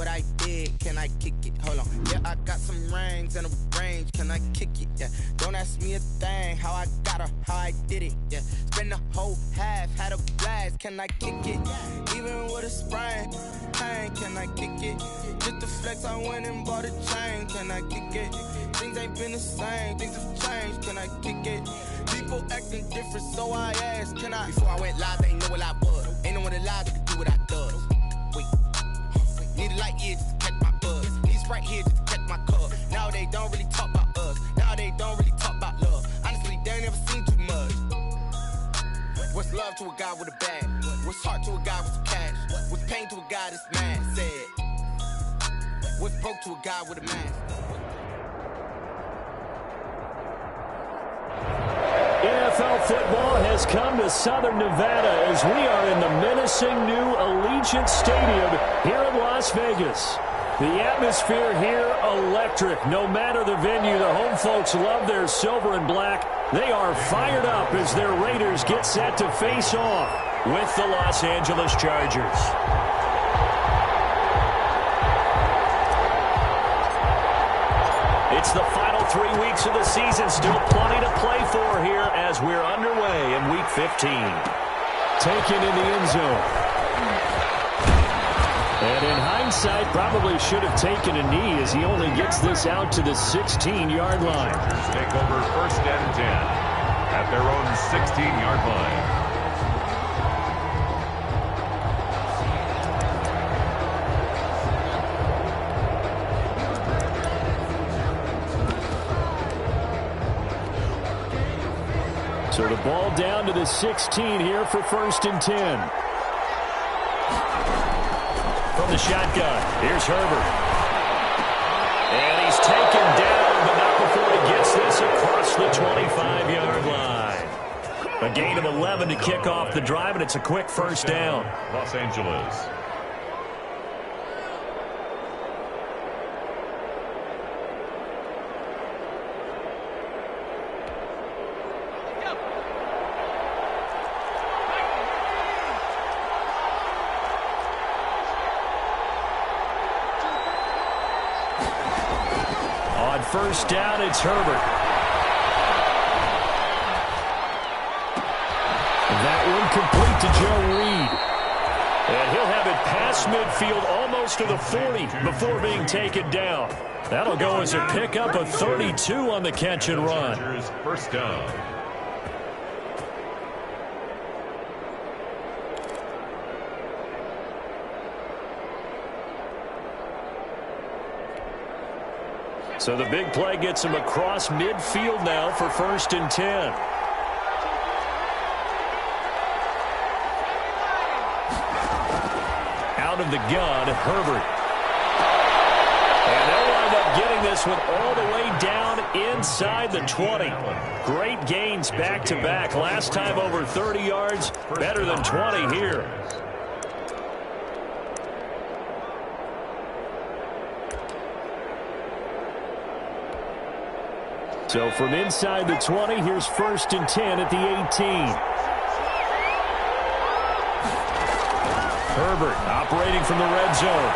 what I did, can I kick it? Hold on, yeah, I got some rings and a range, can I kick it? Yeah, don't ask me a thing, how I got her, how I did it. Yeah, spend the whole half, had a blast, can I kick it? Even with a sprain, pain, can I kick it? Just the flex, I went and bought a chain, can I kick it? Things ain't been the same, things have changed, can I kick it? People acting different, so I asked, can I? Before I went live, they ain't know what I was. Ain't no one alive that could do what I does. Wait, need a light here just to catch my buzz. Need Sprite here just to catch my cup. Now they don't really talk about us. Now they don't really talk about love. Honestly, they ain't never seen too much. What's love to a guy with a bag? What's heart to a guy with some cash? What's pain to a guy that's mad? Said. What's broke to a guy with a mask? NFL football has come to Southern Nevada as we are in the menacing new Allegiant Stadium here in Las Vegas. The atmosphere here electric. No matter the venue, the home folks love their silver and black. They are fired up as their Raiders get set to face off with the Los Angeles Chargers. It's the final 3 weeks of the season. Still plenty to play for here as we're underway in Week 15. Taken in the end zone. And in hindsight, probably should have taken a knee as he only gets this out to the 16-yard line. Take over 1st and 10 at their own 16-yard line. So the ball down to the 16 here for 1st and 10. From the shotgun, here's Herbert. And he's taken down, but not before he gets this across the 25-yard line. A gain of 11 to kick off the drive, and it's a quick first down. Los Angeles. First down, it's Herbert. That one complete to Joe Reed. And he'll have it past midfield almost to the 40 before being taken down. That'll go as a pickup of 32 on the catch and run. First down. So the big play gets him across midfield now for 1st and 10. Out of the gun, Herbert. And they'll wind up getting this one all the way down inside the 20. Great gains back-to-back. Last time over 30 yards, better than 20 here. So from inside the 20, here's 1st and 10 at the 18. Herbert operating from the red zone.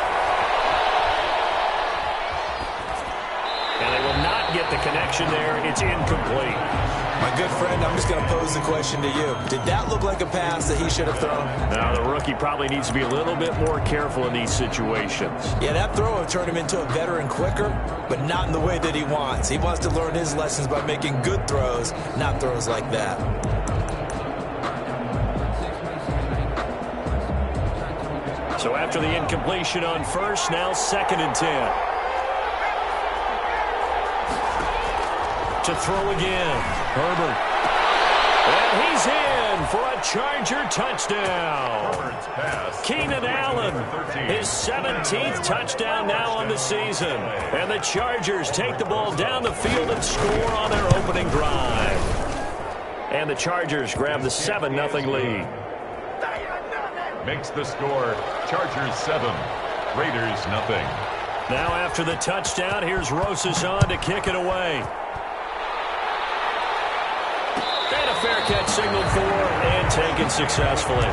And they will not get the connection there. It's incomplete. My good friend, I'm just going to pose the question to you. Did that look like a pass that he should have thrown? Now, the rookie probably needs to be a little bit more careful in these situations. Yeah, that throw will turn him into a veteran quicker, but not in the way that he wants. He wants to learn his lessons by making good throws, not throws like that. So after the incompletion on first, now 2nd and 10. To throw again, Herbert. And he's in for a Charger touchdown. Keenan Allen, his 17th touchdown now on the season. And the Chargers take the ball down the field and score on their opening drive. And the Chargers grab the 7-0 lead. Makes the score Chargers 7, Raiders 0. Now after the touchdown, here's Rosas on to kick it away. And a fair catch signaled for and taken successfully.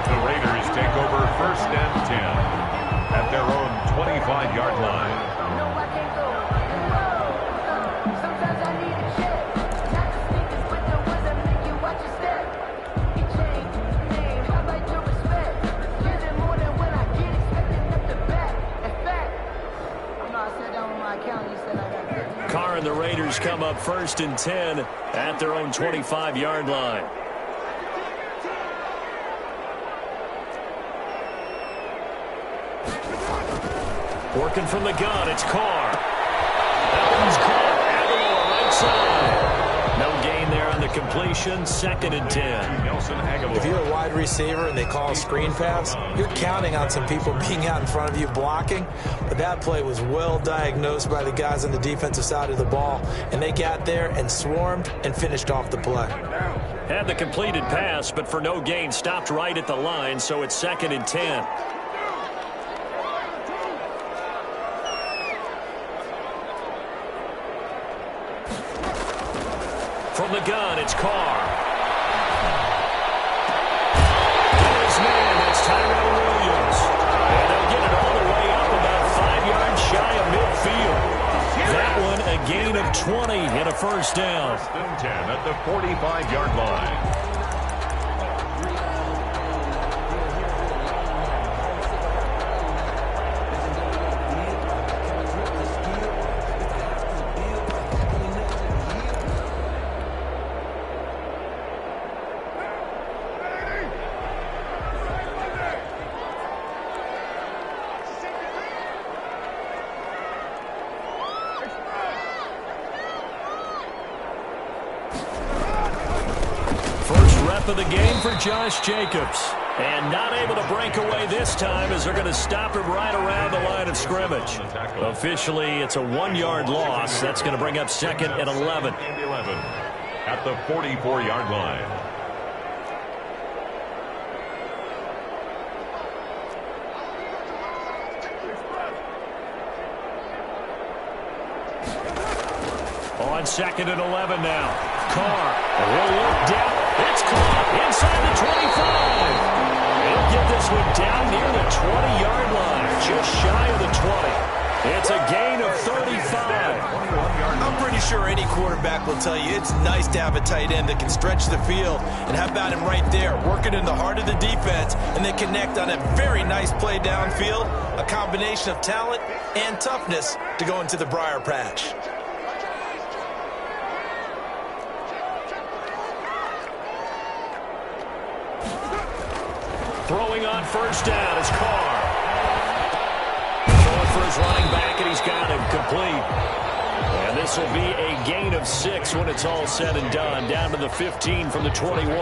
The Raiders take over 1st and 10. Raiders come up 1st and 10 at their own 25-yard line. Working from the gun, it's Carr. That one's caught. Aguilar right side. No gain there on the completion. 2nd and 10. If you're a wide receiver and they call a screen pass, you're counting on some people being out in front of you blocking. But that play was well diagnosed by the guys on the defensive side of the ball. And they got there and swarmed and finished off the play. Had the completed pass, but for no gain, stopped right at the line, so it's 2nd and 10. From the gun, it's Carr. His man, that's Tyrell Williams. And they'll get it all the way up about 5 yards shy of midfield. That one, a gain of 20 and a first down. 1st and 10 at the 45-yard line. Of the game for Josh Jacobs. And not able to break away this time as they're going to stop him right around the line of scrimmage. Officially, it's a 1-yard loss. That's going to bring up 2nd and 11. At the 44-yard line. On 2nd and 11 now. Carr will look down. It's caught inside the 25. He'll get this one down near the 20-yard line, just shy of the 20. It's a gain of 35. I'm pretty sure any quarterback will tell you it's nice to have a tight end that can stretch the field. And how about him right there, working in the heart of the defense, and then connect on a very nice play downfield, a combination of talent and toughness to go into the briar patch. Throwing on first down is Carr. Going for his running back, and he's got him complete. And this will be a gain of 6 when it's all said and done. Down to the 15 from the 21.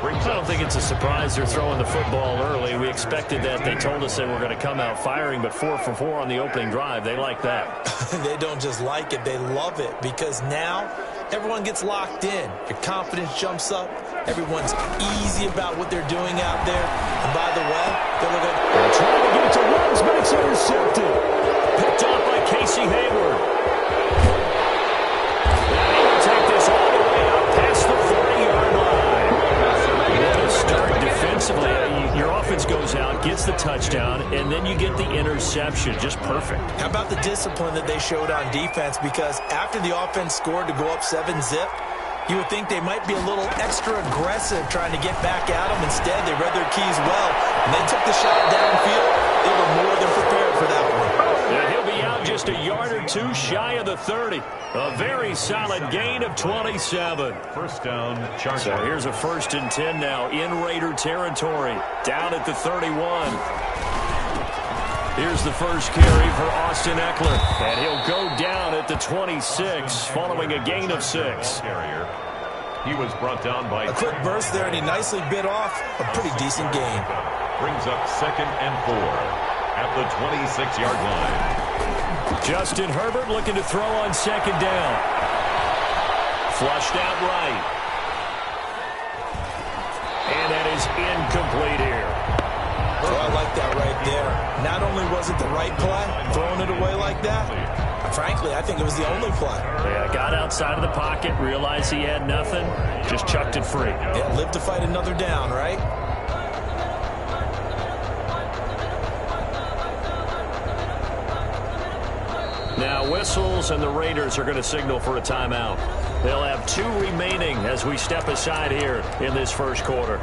I don't think it's a surprise they're throwing the football early. We expected that. They told us they were going to come out firing, but 4 for 4 on the opening drive. They like that. They don't just like it, they love it, because now everyone gets locked in. Your confidence jumps up. Everyone's easy about what they're doing out there. And by the way, they're trying to get it to Ruggs, but it's intercepted. Picked off by Casey Hayward. Now he will take this all the way up past the 40-yard line. What a start defensively. Your offense goes out, gets the touchdown, and then you get the interception. Just perfect. How about the discipline that they showed on defense? Because after the offense scored to go up 7-zip, you would think they might be a little extra aggressive trying to get back at them. Instead, they read their keys well, and they took the shot downfield. They were more than prepared for that one. And he'll be out just a yard or two shy of the 30. A very solid gain of 27. First down, Chargers. So here's a 1st and 10 now in Raider territory. Down at the 31. Here's the first carry for Austin Eckler. And he'll go down at the 26 following a gain of 6. He was brought down by a quick burst there, and he nicely bit off a pretty decent gain. Brings up 2nd and 4 at the 26-yard line. Justin Herbert looking to throw on 2nd down. Flushed out right. And that is incomplete here. Oh, I like that right there. Not only was it the right play, throwing it away like that, frankly, I think it was the only play. Yeah, got outside of the pocket, realized he had nothing, just chucked it free. Yeah, live to fight another down, right? Now whistles, and the Raiders are going to signal for a timeout. They'll have 2 remaining as we step aside here in this first quarter.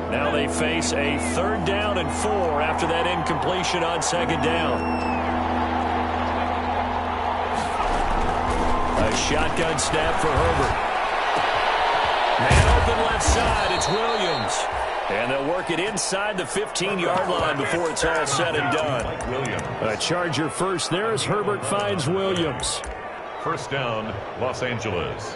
Now they face a 3rd down and 4 after that incompletion on 2nd down. Shotgun snap for Herbert. Man open left side. It's Williams. And they'll work it inside the 15-yard line before it's all said and done. A Charger first there as Herbert finds Williams. First down, Los Angeles.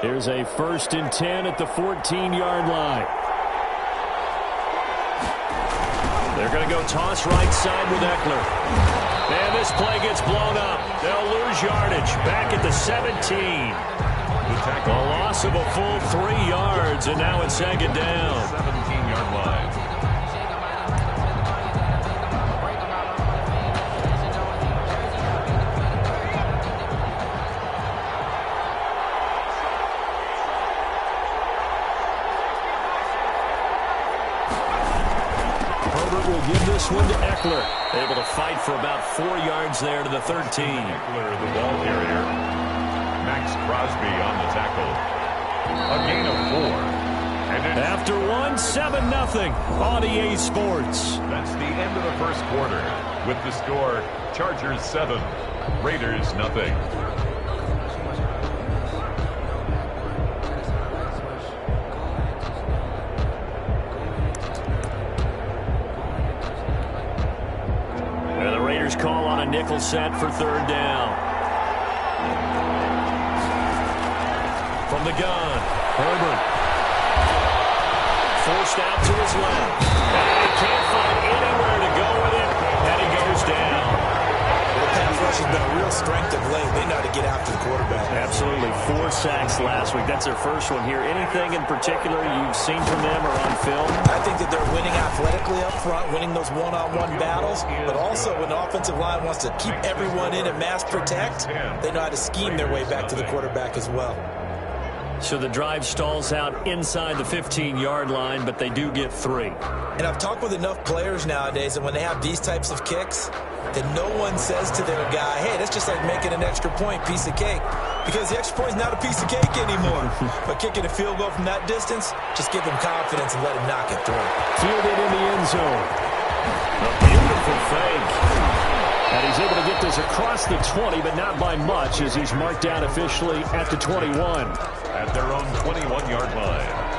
Here's a 1st and 10 at the 14-yard line. They're going to go toss right side with Eckler. And this play gets blown up. They'll lose yardage. Back at the 17. A loss of a full 3 yards, and now it's second down. 17-yard line. Will give this one to Eckler. Able to fight for about 4 yards there to the 13. Eckler, the ball carrier. Max Crosby on the tackle. A gain of 4. And after 1, 7-0 on EA Sports. That's the end of the first quarter. With the score, Chargers 7, Raiders 0. Call on a nickel set for 3rd down. From the gun, Herbert. Forced out to his left. And he can't find anywhere to go with it, and he goes down. The pass rush has been a real strength of late. They know how to get after the quarterback. Absolutely. 4 sacks last week. That's their first one here. Anything in particular you've seen from them or on film? I think that they're winning athletically up front, winning those one-on-one battles, but also when the offensive line wants to keep everyone in and mass protect, they know how to scheme their way back to the quarterback as well. So the drive stalls out inside the 15-yard line, but they do get 3. And I've talked with enough players nowadays, and when they have these types of kicks, that no one says to their guy, hey, that's just like making an extra point, piece of cake. Because the extra point is not a piece of cake anymore. But kicking a field goal from that distance, just give him confidence and let him knock it through. Fielded in the end zone. A beautiful fake. And he's able to get this across the 20, but not by much, as he's marked down officially at the 21. At their own 21-yard line.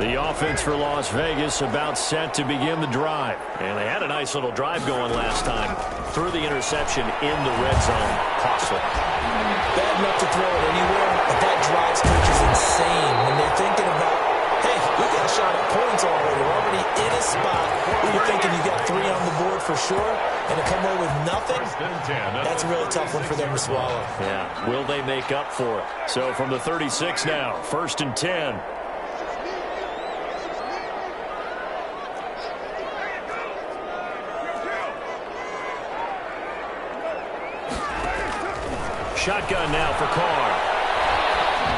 The offense for Las Vegas about set to begin the drive. And they had a nice little drive going last time. Threw the interception in the red zone. Costly. Bad enough to throw it anywhere, but that drive stretch is insane when they're thinking about, hey, we got a shot at points already. We're already in a spot where you're thinking you got 3 on the board for sure, and to come away with nothing, that's a really tough one for them to swallow. Yeah, will they make up for it? So from the 36 now, 1st and 10. Shotgun now for Carr.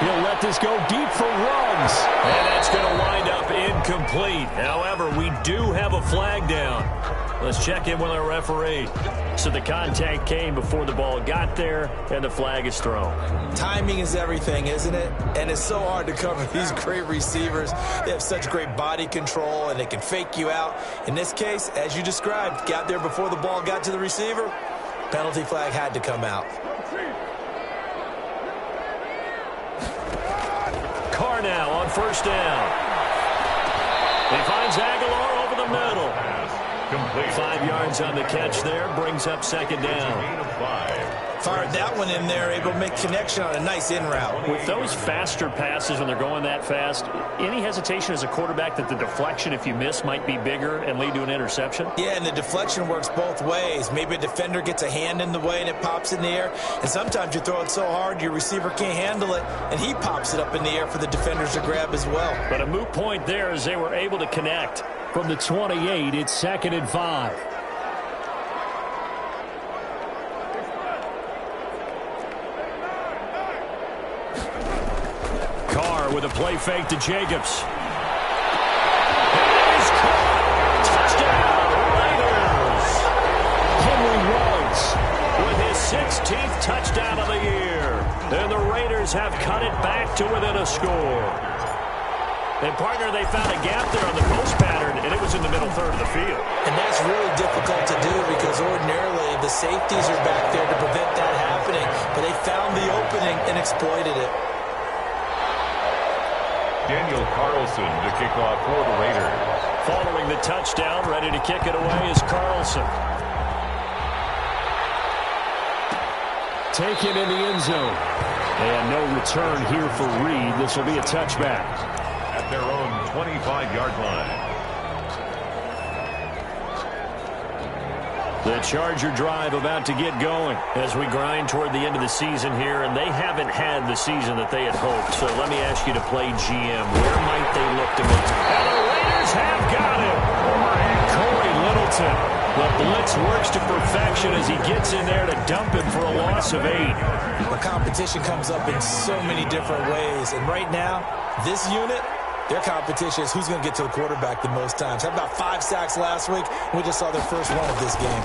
He'll let this go deep for Ruggs. And that's going to wind up incomplete. However, we do have a flag down. Let's check in with our referee. So the contact came before the ball got there, and the flag is thrown. Timing is everything, isn't it? And it's so hard to cover these great receivers. They have such great body control, and they can fake you out. In this case, as you described, got there before the ball got to the receiver. Penalty flag had to come out. Carr now on 1st down. He finds Aguilar over the middle. Complete. 5 yards on the catch there, brings up 2nd down. Gain of 5. Fired that one in there, able to make connection on a nice in route. With those faster passes when they're going that fast, any hesitation as a quarterback that the deflection, if you miss, might be bigger and lead to an interception? Yeah, and the deflection works both ways. Maybe a defender gets a hand in the way and it pops in the air. And sometimes you throw it so hard your receiver can't handle it, and he pops it up in the air for the defenders to grab as well. But a moot point there as they were able to connect. From the 28, it's 2nd and 5. Carr with a play fake to Jacobs. Touchdown, Raiders! Henry Ruggs with his 16th touchdown of the year. And the Raiders have cut it back to within a score. And, partner, they found a gap there on the post pattern, and it was in the middle third of the field. And that's really difficult to do because ordinarily the safeties are back there to prevent that happening. But they found the opening and exploited it. Daniel Carlson to kick off for the Raiders. Following the touchdown, ready to kick it away is Carlson. Taken in the end zone. And no return here for Reed. This will be a touchback. At their own 25-yard line. The Charger drive about to get going as we grind toward the end of the season here, and they haven't had the season that they had hoped. So let me ask you to play GM. Where might they look to make? And the Raiders have got him. Corey Littleton. The blitz works to perfection as he gets in there to dump him for a loss of 8. The competition comes up in so many different ways, and right now, this unit, their competition is who's going to get to the quarterback the most times. Had about 5 sacks last week, and we just saw their first one of this game.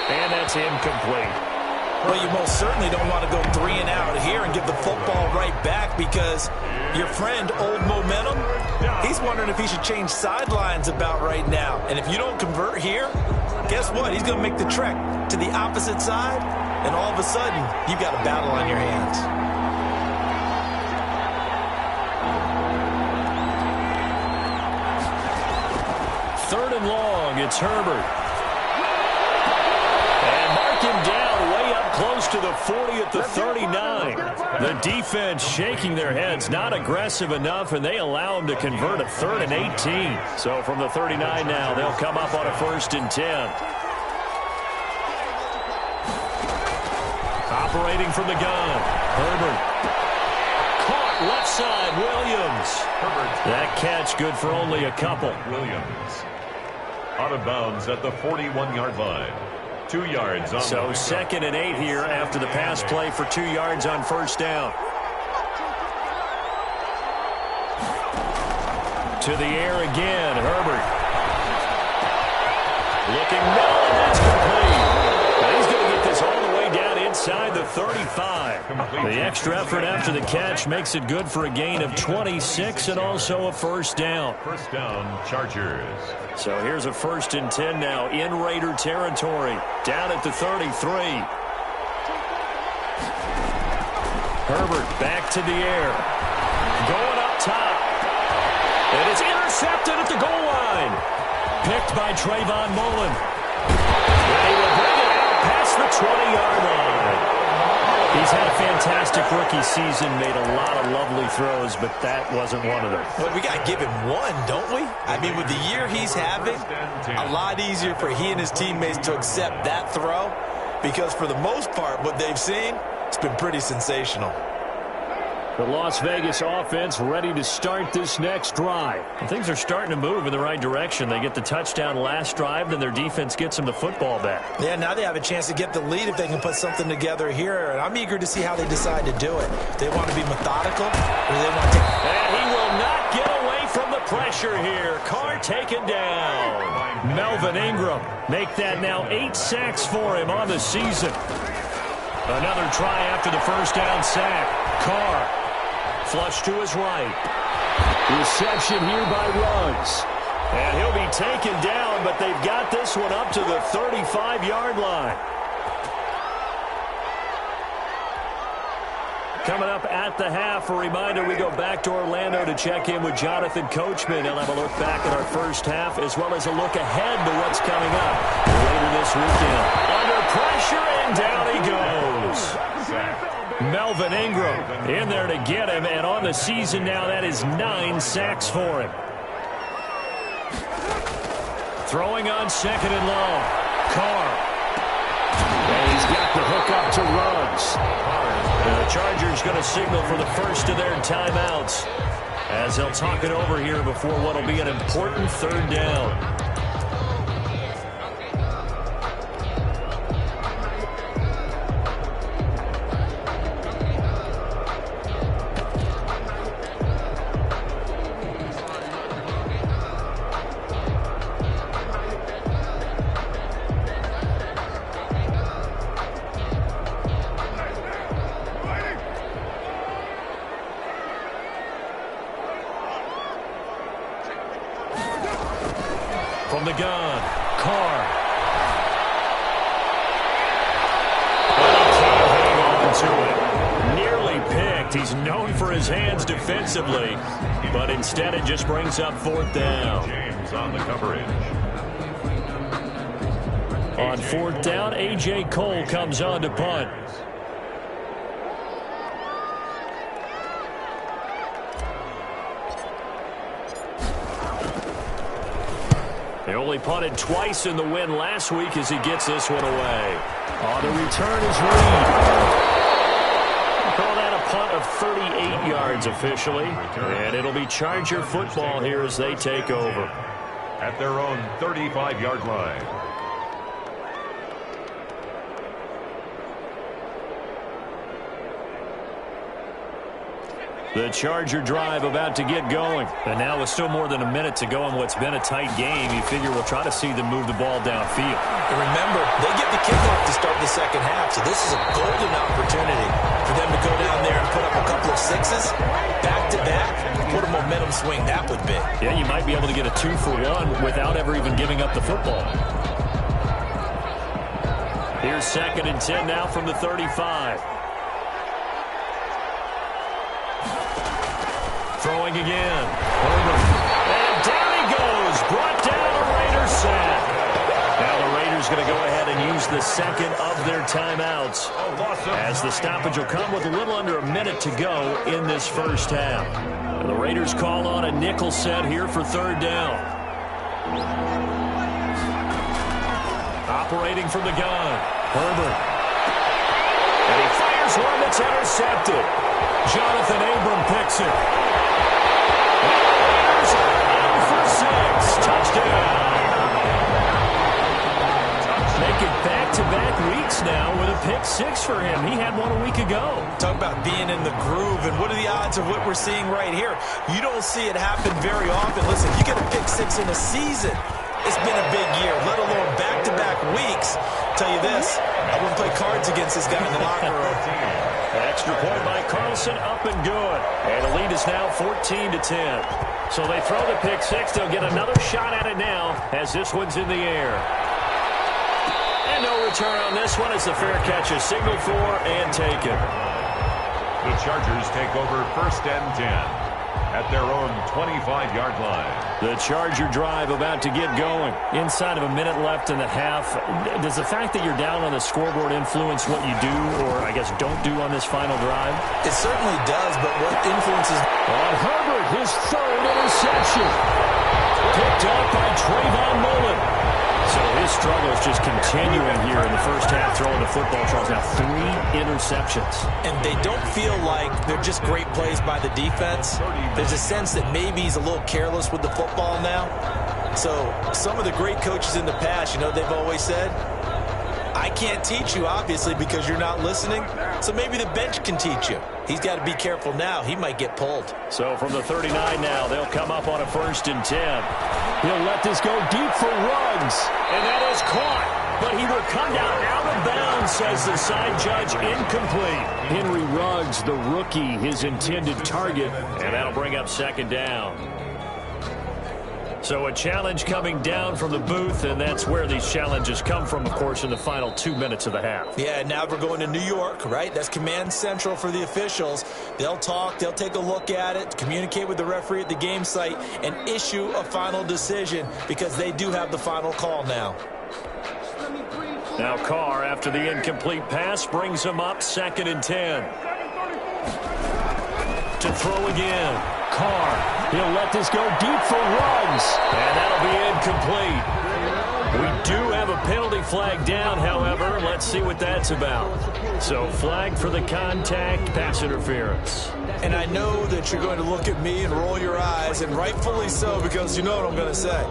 And that's incomplete. Well, you most certainly don't want to go 3 and out here and give the football right back because your friend, Old Momentum, he's wondering if he should change sidelines about right now. And if you don't convert here, guess what? He's going to make the trek to the opposite side, and all of a sudden, you've got a battle on your hands. Third and long, it's Herbert. And mark him down way up close to the 40 at the 39. The defense shaking their heads, not aggressive enough, and they allow him to convert a 3rd and 18. So from the 39 now, they'll come up on a 1st and 10. Operating from the gun, Herbert. Caught left side, Williams. That catch good for only a couple. Williams out of bounds at the 41-yard line. 2 yards on so 2nd and 8 here after the pass play for 2 yards on 1st down. To the air again, Herbert. Looking now, and that's complete. Now he's going to get this all the way down inside the 35. The extra effort after the catch makes it good for a gain of 26 and also a 1st down. 1st down, Chargers. So here's a 1st and 10 now in Raider territory. Down at the 33. Herbert back to the air. Going up top. And it's intercepted at the goal line. Picked by Trayvon Mullen. And he will bring it out past the 20-yard line. He's had a fantastic rookie season, made a lot of lovely throws, but that wasn't one of them. Well, we got to give him one, don't we? I mean, with the year he's having, a lot easier for he and his teammates to accept that throw because for the most part, what they've seen, it's been pretty sensational. The Las Vegas offense ready to start this next drive. And things are starting to move in the right direction. They get the touchdown last drive, then their defense gets them the football back. Yeah, now they have a chance to get the lead if they can put something together here. And I'm eager to see how they decide to do it. They want to be methodical, or they want to... And he will not get away from the pressure here. Carr taken down. Melvin Ingram make that now 8 sacks for him on the season. Another try after the 1st down sack. Carr. Flush to his right. Reception here by Ruggs. And he'll be taken down, but they've got this one up to the 35-yard line. Coming up at the half, a reminder, we go back to Orlando to check in with Jonathan Coachman. He'll have a look back at our first half, as well as a look ahead to what's coming up later this weekend. Under pressure, and down he goes. Melvin Ingram in there to get him, and on the season now, that is 9 sacks for him. Throwing on 2nd and long. Carr. And he's got the hook up to Ruggs. And the Chargers going to signal for the first of their timeouts as they'll talk it over here before what will be an important third down. From the gun, Carr. But he can't hang on to it. Nearly picked. He's known for his hands defensively, but instead it just brings up fourth down. James on the coverage. On fourth down, A.J. Cole comes on to punt. They only punted twice in the win last week as he gets this one away. On the return is Reed. Call that a punt of 38 yards officially. And it'll be Charger football here as they take over. At their own 35-yard line. The Charger drive about to get going. And now with still more than a minute to go in what's been a tight game, you figure we'll try to see them move the ball downfield. And remember, they get the kickoff to start the second half, so this is a golden opportunity for them to go down there and put up a couple of sixes, back-to-back. What a momentum swing that would be. Yeah, you might be able to get a 2-for-1 without ever even giving up the football. Here's 2nd and 10 now from the 35. Throwing again. Herbert. And down he goes. Brought down a Raiders sack. Now the Raiders going to go ahead and use the second of their timeouts as the stoppage will come with a little under a minute to go in this first half. And the Raiders call on a nickel set here for third down. Operating from the gun. Herbert. And he fires one that's intercepted. Jonathan Abram picks it. Touchdown. Make it back-to-back weeks now with a pick six for him. He had one a week ago. Talk about being in the groove, and what are the odds of what we're seeing right here? You don't see it happen very often. Listen, you get a pick six in a season, it's been a big year, let alone back-to-back weeks. Tell you this, I wouldn't play cards against this guy in the locker room. Extra point by Carlson, up and good. And the lead is now 14-10. So they throw the pick six. They'll get another shot at it now as this one's in the air. And no return on this one as the fair catch is signaled for and taken. The Chargers take over 1st and 10 at their own 25-yard line. The Charger drive about to get going. Inside of a minute left in the half. Does the fact that you're down on the scoreboard influence what you do or, I guess, don't do on this final drive? It certainly does, but what influences... On Herbert, his third interception. Picked up by Trayvon Mullen. So his struggle is just continuing here in the first half, throwing the football. Charles now 3 interceptions. And they don't feel like they're just great plays by the defense. There's a sense that maybe he's a little careless with the football now. So some of the great coaches in the past, you know, they've always said, I can't teach you, obviously, because you're not listening. So maybe the bench can teach you. He's got to be careful now. He might get pulled. So from the 39 now, they'll come up on a 1st and 10. He'll let this go deep for Ruggs. And that is caught. But he will come down out of bounds, says the side judge, incomplete. Henry Ruggs, the rookie, his intended target. And that'll bring up 2nd down. So a challenge coming down from the booth, and that's where these challenges come from, of course, in the final 2 minutes of the half. Yeah, now we're going to New York, right? That's command central for the officials. They'll talk, they'll take a look at it, communicate with the referee at the game site, and issue a final decision because they do have the final call now. Now Carr, after the incomplete pass, brings him up 2nd and 10. To throw again. Carr, he'll let this go deep for Ruggs. And that'll be incomplete. We do have a penalty flag down, however. Let's see what that's about. So flag for the contact, pass interference. And I know that you're going to look at me and roll your eyes, and rightfully so, because you know what I'm going to say.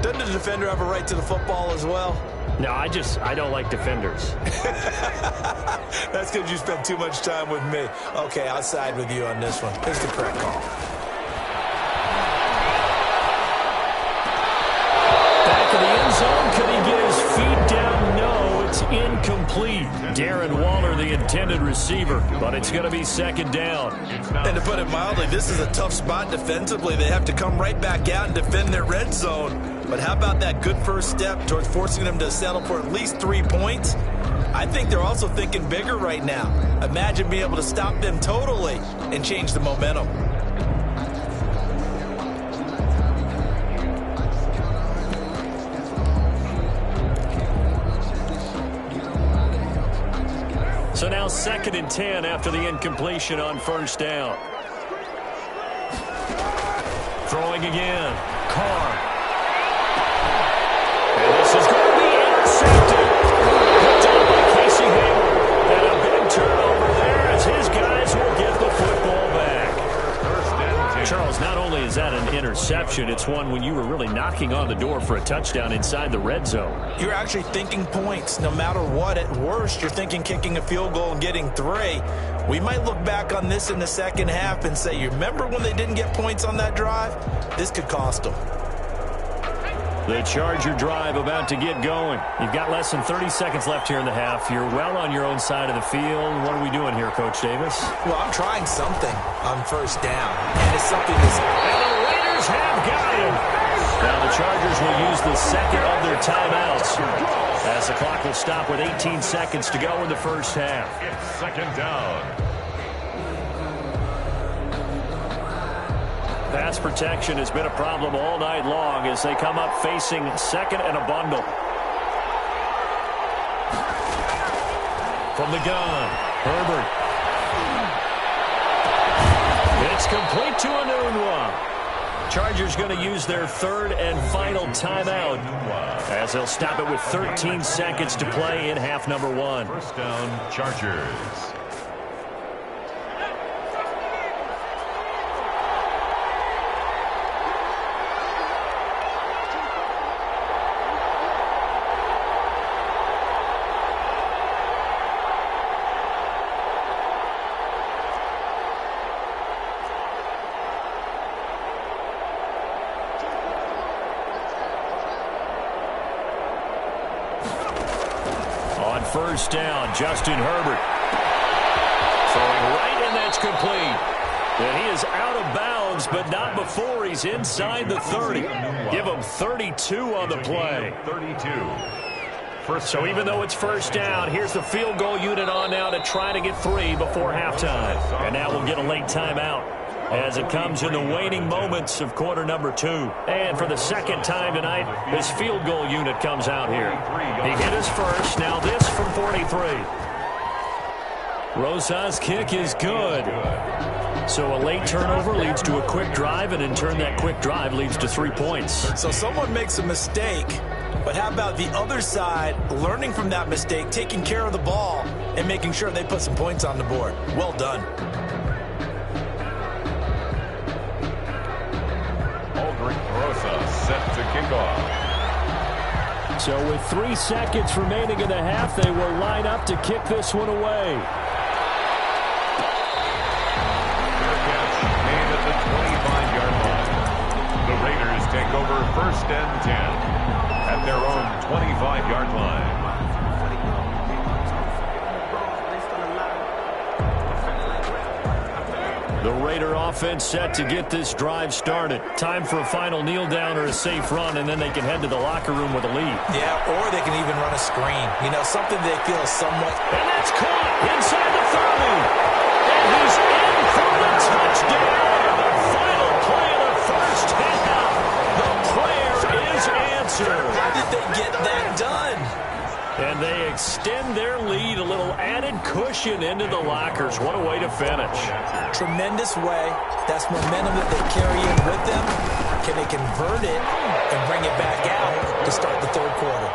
Doesn't the defender have a right to the football as well? No, I don't like defenders. That's because you spent too much time with me. Okay, I'll side with you on this one. Here's the correct call. Back in the end zone, could he get his feet down? No, it's incomplete. Darren Waller, the intended receiver, but it's going to be second down. And to put it mildly, this is a tough spot defensively. They have to come right back out and defend their red zone. But how about that good first step towards forcing them to settle for at least 3 points? I think they're also thinking bigger right now. Imagine being able to stop them totally and change the momentum. So now 2nd and 10 after the incompletion on first down. Throwing again. Carr. And this is going to be intercepted. Picked up by Casey Hayward. And a big turnover there as his guys will get the football back. Charles, not only is that an interception, it's one when you were really knocking on the door for a touchdown inside the red zone. You're actually thinking points no matter what. At worst, you're thinking kicking a field goal and getting 3. We might look back on this in the second half and say, you remember when they didn't get points on that drive? This could cost them. The Charger drive about to get going. You've got less than 30 seconds left here in the half. You're well on your own side of the field. What are we doing here, Coach Davis? Well, I'm trying something on first down, and it's something that's... And the Raiders have got him. Now the Chargers will use the second of their timeouts as the clock will stop with 18 seconds to go in the first half. It's second down. Pass protection has been a problem all night long as they come up facing second and a bundle. From the gun, Herbert. It's complete to Enunwa. Chargers going to use their third and final timeout as they'll stop it with 13 seconds to play in half number 1. First down, Chargers. First down, Justin Herbert. Throwing right, and that's complete. And he is out of bounds, but not before he's inside the 30. Give him 32 on the play. 32. So even though it's first down, here's the field goal unit on now to try to get 3 before halftime. And now we'll get a late timeout as it comes in the waning moments of quarter number 2. And for the second time tonight, this field goal unit comes out here. He hit his first, now this from 43. Rosa's kick is good. So a late turnover leads to a quick drive, and in turn that quick drive leads to 3 points. So someone makes a mistake, but how about the other side learning from that mistake, taking care of the ball, and making sure they put some points on the board? Well done. Set to kick off. So with 3 seconds remaining in the half, they will line up to kick this one away. Fair catch made at the 25-yard line. The Raiders take over first and 10 at their own 25-yard line. The Raider offense set to get this drive started. Time for a final kneel down or a safe run, and then they can head to the locker room with a lead. Yeah, or they can even run a screen. You know, something they feel somewhat... And that's caught inside the 30. And he's in for the touchdown. The final play of the first half. The prayer is answered. How did they get that done? And they extend their lead, a little added cushion into the lockers. What a way to finish. Tremendous way. That's momentum that they carry in with them. Can they convert it and bring it back out to start the third quarter.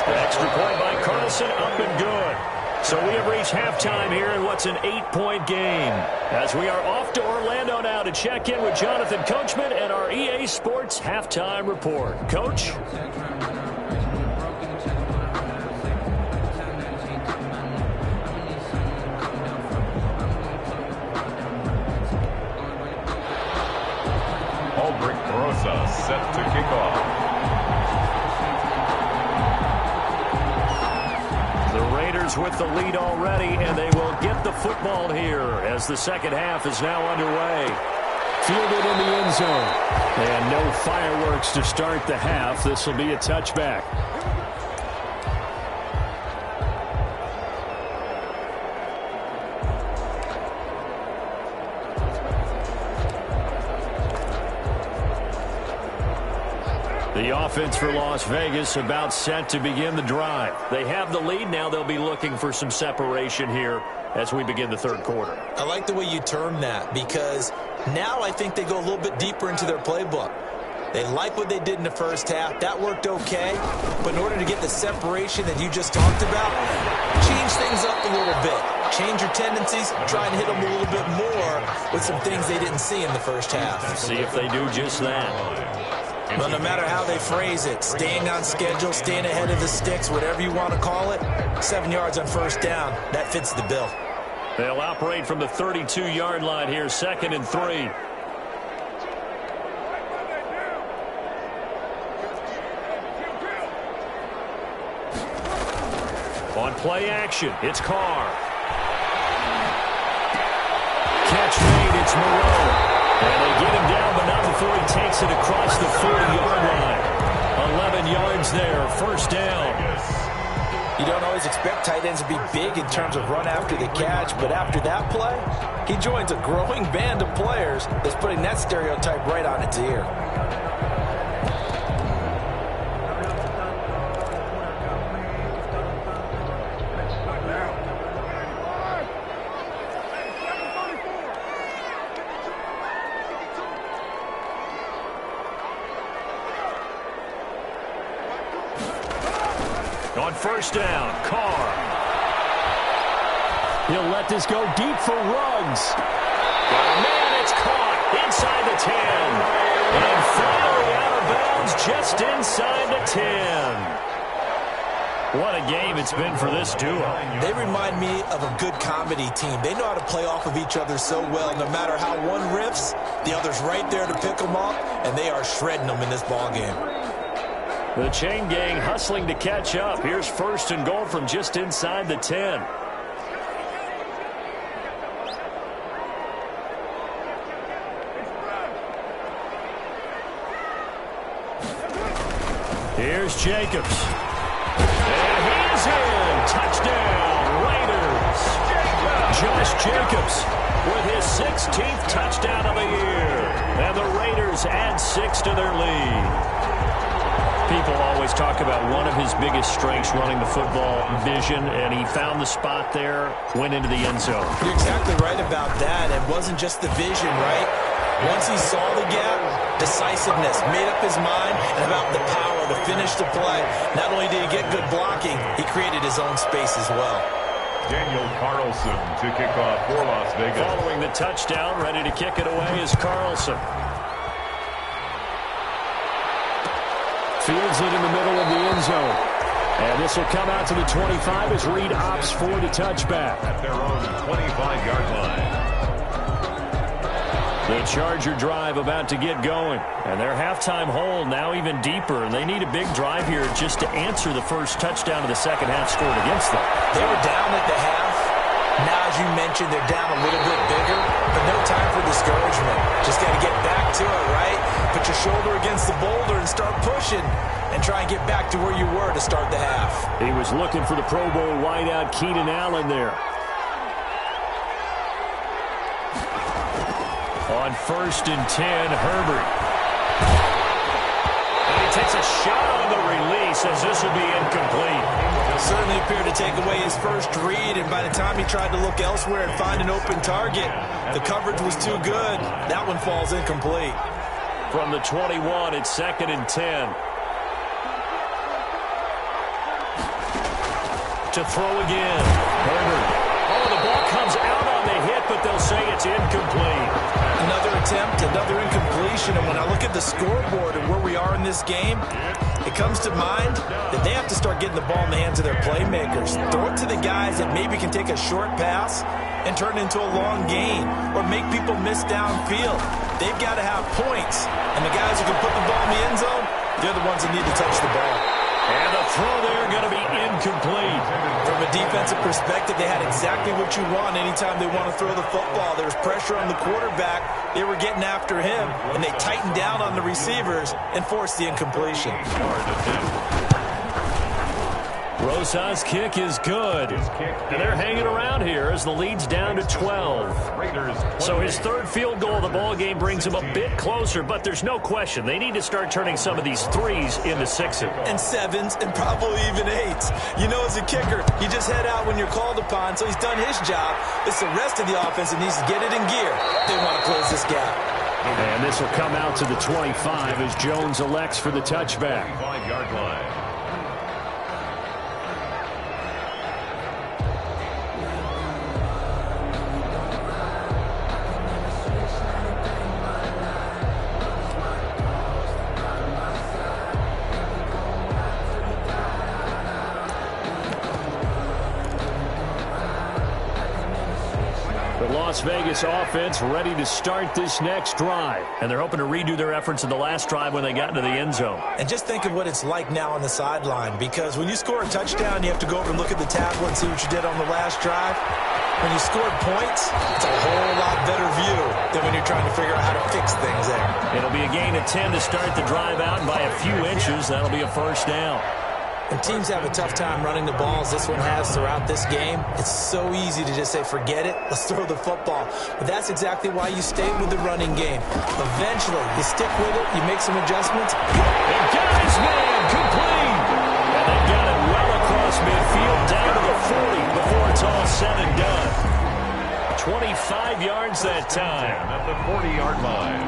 Extra point by Carlson, up and good. So we have reached halftime here in what's an 8-point game. As we are off to Orlando now to check in with Jonathan Coachman and our EA Sports halftime report. Coach? Set to kick off. The Raiders with the lead already, and they will get the football here as the second half is now underway. Fielded in the end zone. And no fireworks to start the half. This will be a touchback. The offense for Las Vegas about set to begin the drive. They have the lead. Now they'll be looking for some separation here as we begin the third quarter. I like the way you term that because now I think they go a little bit deeper into their playbook. They like what they did in the first half. That worked okay. But in order to get the separation that you just talked about, change things up a little bit. Change your tendencies, try and hit them a little bit more with some things they didn't see in the first half. See if they do just that. Well, no matter how they phrase it, staying on schedule, staying ahead of the sticks, whatever you want to call it, 7 yards on first down, that fits the bill. They'll operate from the 32-yard line here, 2nd and 3. On play action, it's Carr. Catch made, it's Moreau. And they get him down, but not before he takes it across the 40-yard line. 11 yards there, first down. You don't always expect tight ends to be big in terms of run after the catch, but after that play, he joins a growing band of players that's putting that stereotype right on its ear. On first down, Carr. He'll let this go deep for Ruggs. Man, it's caught inside the 10. And finally out of bounds just inside the 10. What a game it's been for this duo. They remind me of a good comedy team. They know how to play off of each other so well. No matter how one riffs, the other's right there to pick them up, and they are shredding them in this ballgame. The chain gang hustling to catch up. Here's first and goal from just inside the 10. Here's Jacobs. And he's in. Touchdown, Raiders. Josh Jacobs with his 16th touchdown of the year. And the Raiders add 6 to their lead. People always talk about one of his biggest strengths running the football, vision, and he found the spot there, went into the end zone. You're exactly right about that. It wasn't just the vision, right? Once he saw the gap, decisiveness, made up his mind, and about the power to finish the play. Not only did he get good blocking, he created his own space as well. Daniel Carlson to kick off for Las Vegas. Following the touchdown, ready to kick it away is Carlson. Fields it in the middle of the end zone. And this will come out to the 25 as Reed opts for the touchback. At their own 25-yard line. The Charger drive about to get going. And their halftime hole now even deeper. And they need a big drive here just to answer the first touchdown of the second half scored against them. They were down at the half. Now, as you mentioned, they're down a little bit bigger, but no time for discouragement. Just got to get back to it, right? Put your shoulder against the boulder and start pushing and try and get back to where you were to start the half. He was looking for the Pro Bowl wideout Keenan Allen there. On first and 10, Herbert. And he takes a shot on the release as this will be incomplete. Certainly appeared to take away his first read, and by the time he tried to look elsewhere and find an open target, the coverage was too good. That one falls incomplete. From the 21, it's 2nd and 10. To throw again. Herbert. Oh, the ball comes out on the hit, but they'll say it's incomplete. Another attempt, another incompletion, and when I look at the scoreboard and where we are in this game, it comes to mind that they have to start getting the ball in the hands of their playmakers. Throw it to the guys that maybe can take a short pass and turn it into a long gain or make people miss downfield. They've got to have points, and the guys who can put the ball in the end zone, they're the ones that need to touch the ball. And the throw there going to be incomplete. From a defensive perspective, they had exactly what you want anytime they want to throw the football. There was pressure on the quarterback. They were getting after him, and they tightened down on the receivers and forced the incompletion. Rosas' kick is good. And they're hanging around here as the lead's down to 12. So his third field goal of the ball game brings him a bit closer, but there's no question they need to start turning some of these threes into sixes. And sevens, and probably even eights. You know, as a kicker, you just head out when you're called upon, so he's done his job. It's the rest of the offense that needs to get it in gear. They want to close this gap. And this will come out to the 25 as Jones elects for the touchback. 5-yard line. Las Vegas offense ready to start this next drive. And they're hoping to redo their efforts in the last drive when they got into the end zone. And just think of what it's like now on the sideline, because when you score a touchdown, you have to go over and look at the tablet and see what you did on the last drive. When you scored points, it's a whole lot better view than when you're trying to figure out how to fix things there. It'll be a gain of 10 to start the drive out, and by a few inches, that'll be a first down. And teams have a tough time running the ball as this one has throughout this game. It's so easy to just say, forget it, let's throw the football. But that's exactly why you stay with the running game. Eventually, you stick with it, you make some adjustments. And got his man complete. And they got it well across midfield down to the 40 before it's all said and done. 25 yards that time. At the 40-yard line.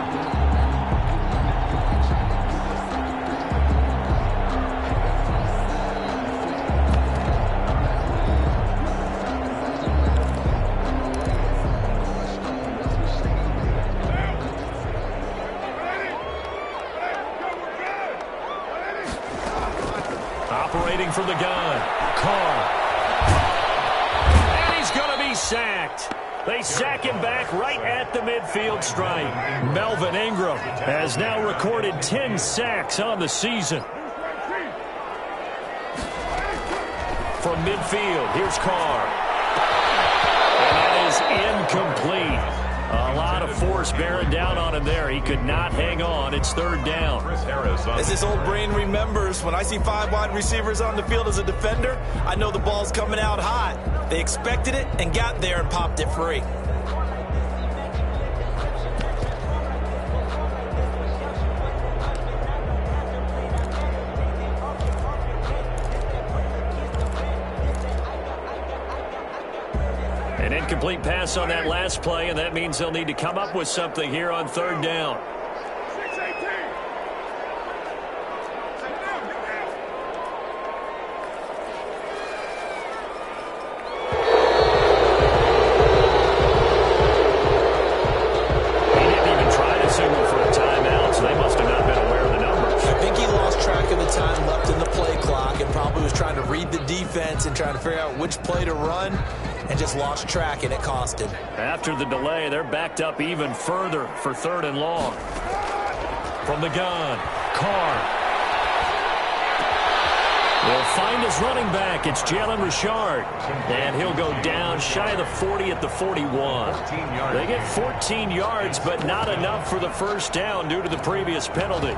Operating from the gun, Carr. And he's going to be sacked. They sack him back right at the midfield stripe. Melvin Ingram has now recorded 10 sacks on the season. From midfield, here's Carr. And that is incomplete. A lot of force bearing down on him there. He could not hang on. It's third down. As this old brain remembers, when I see 5 wide receivers on the field as a defender, I know the ball's coming out hot. They expected it and got there and popped it free. An incomplete pass on that last play, and that means they'll need to come up with something here on third down. He didn't even try to signal for a timeout, so they must have not been aware of the numbers. I think he lost track of the time left in the play clock and probably was trying to read the defense and trying to figure out which play to run. And just lost track, and it cost him. After the delay, they're backed up even further for third and long. From the gun, Carr. Will find his running back. It's Jalen Richard. And he'll go down shy of the 40 at the 41. They get 14 yards, but not enough for the first down due to the previous penalty.